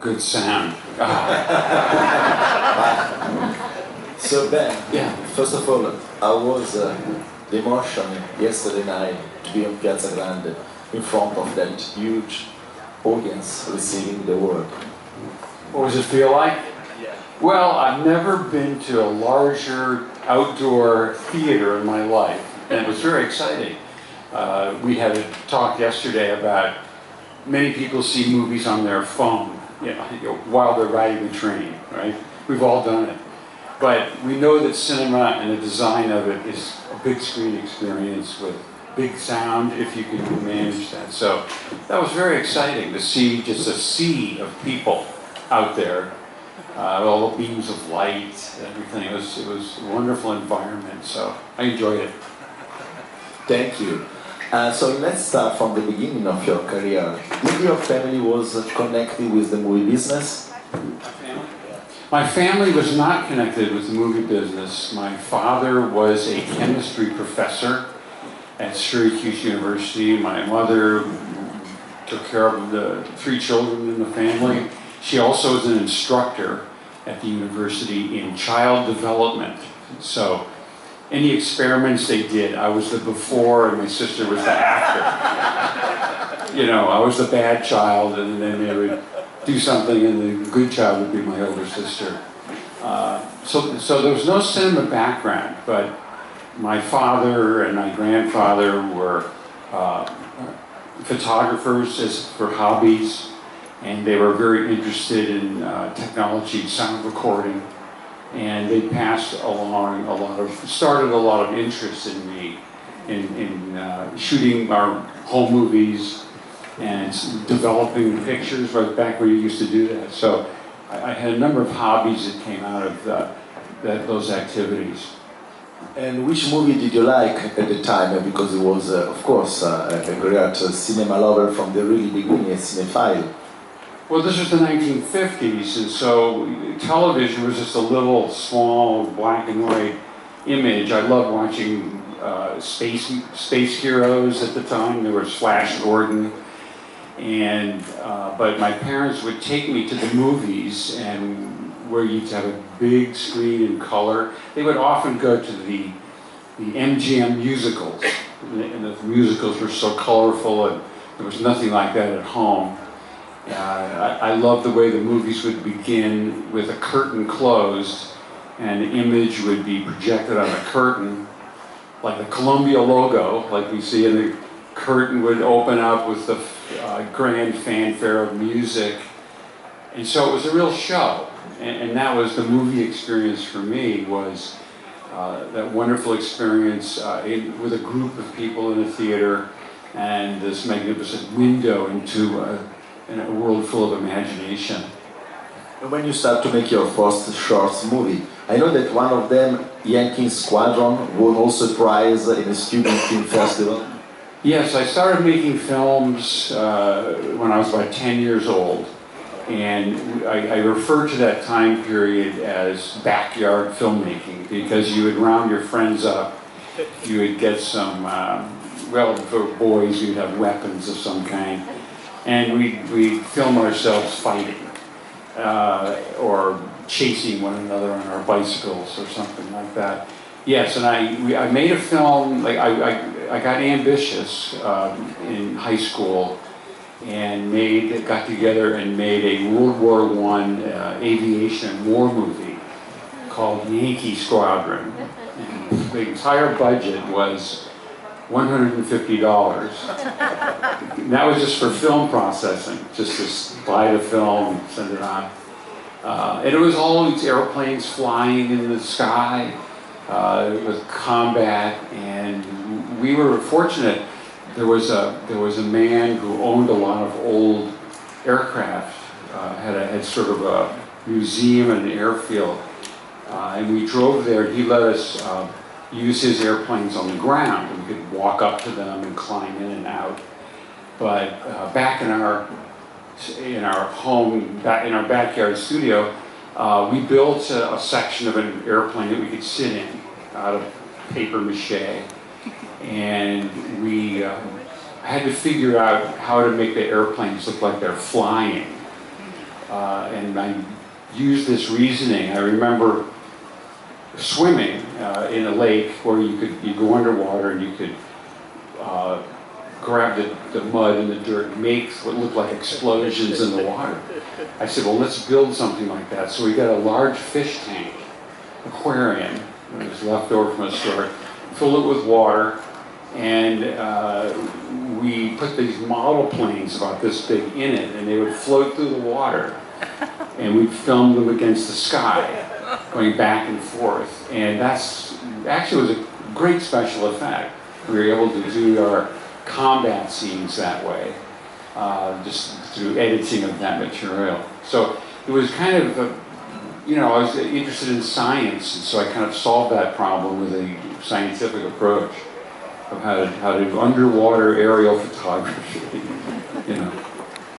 Good sound. So Ben, Yeah. first of all, how was the emotion yesterday night to be on Piazza Grande in front of that huge audience receiving the award? What does it feel like? Well, I've never been to a larger outdoor theater in my life, and it was very exciting. We had a talk yesterday about many people see movies on their phone, while they're riding the train, right? We've all done it. But we know that cinema and the design of it is a big screen experience with big sound, if you can manage that. So that was very exciting to see just a sea of people out there, all the beams of light, everything. It was a wonderful environment, so I enjoyed it. Thank you. So let's start from the beginning of your career. Did your family was connected with the movie business? My family was not connected with the movie business. My father was a chemistry professor at Syracuse University. My mother took care of the 3 children in the family. She also was an instructor at the university in child development. So any experiments they did, I was the before and my sister was the after. I was the bad child, and then they would do something and the good child would be my older sister. So there was no cinema background, but my father and my grandfather were photographers for hobbies, and they were very interested in technology, sound recording. And they passed along started a lot of interest in me in shooting our home movies and developing pictures right back when you used to do that. So I had a number of hobbies that came out of those activities. And which movie did you like at the time? Because it was, of course, a great cinema lover from the really beginning, a cinephile. Well, this was the 1950s, and so television was just a little small black and white image. I loved watching space heroes at the time. There was Flash Gordon, and but my parents would take me to the movies, and where you'd have a big screen in color. They would often go to the MGM musicals, and the musicals were so colorful, and there was nothing like that at home. I love the way the movies would begin with a curtain closed and the image would be projected on a curtain, like the Columbia logo, like we see, and the curtain would open up with the grand fanfare of music. And so it was a real show. And that was the movie experience for me, was that wonderful experience with a group of people in a theater and this magnificent window into in a world full of imagination. When you start to make your first short movie, I know that one of them, Yankee Squadron, won also a prize in a student film festival. Yes, I started making films when I was about 10 years old, and I refer to that time period as backyard filmmaking, because you would round your friends up, you would get some, well, for boys, you'd have weapons of some kind, and we'd film ourselves fighting or chasing one another on our bicycles or something like that. Yes, and I made a film. Like I got ambitious in high school and got together and made a World War I aviation war movie called Yankee Squadron. And the entire budget was $150. And that was just for film processing, just to buy the film, send it on. And it was all these airplanes flying in the sky with combat, and we were fortunate. There was a man who owned a lot of old aircraft, had sort of a museum and an airfield, and we drove there. He let us use his airplanes on the ground, and we could walk up to them and climb in and out. But back in our home, in our backyard studio, we built a section of an airplane that we could sit in out of paper mache, and we had to figure out how to make the airplanes look like they're flying. And I used this reasoning. I remember swimming in a lake where you go underwater and you could grab the mud and the dirt and make what looked like explosions in the water. I said, well, let's build something like that. So we got a large fish tank, aquarium, that was left over from a store, filled it with water, and we put these model planes about this big in it, and they would float through the water, and we'd film them against the sky, going back and forth. And that's actually was a great special effect. We were able to do our combat scenes that way, just through editing of that material. So it was kind of, I was interested in science, and so I kind of solved that problem with a scientific approach of how to do underwater aerial photography,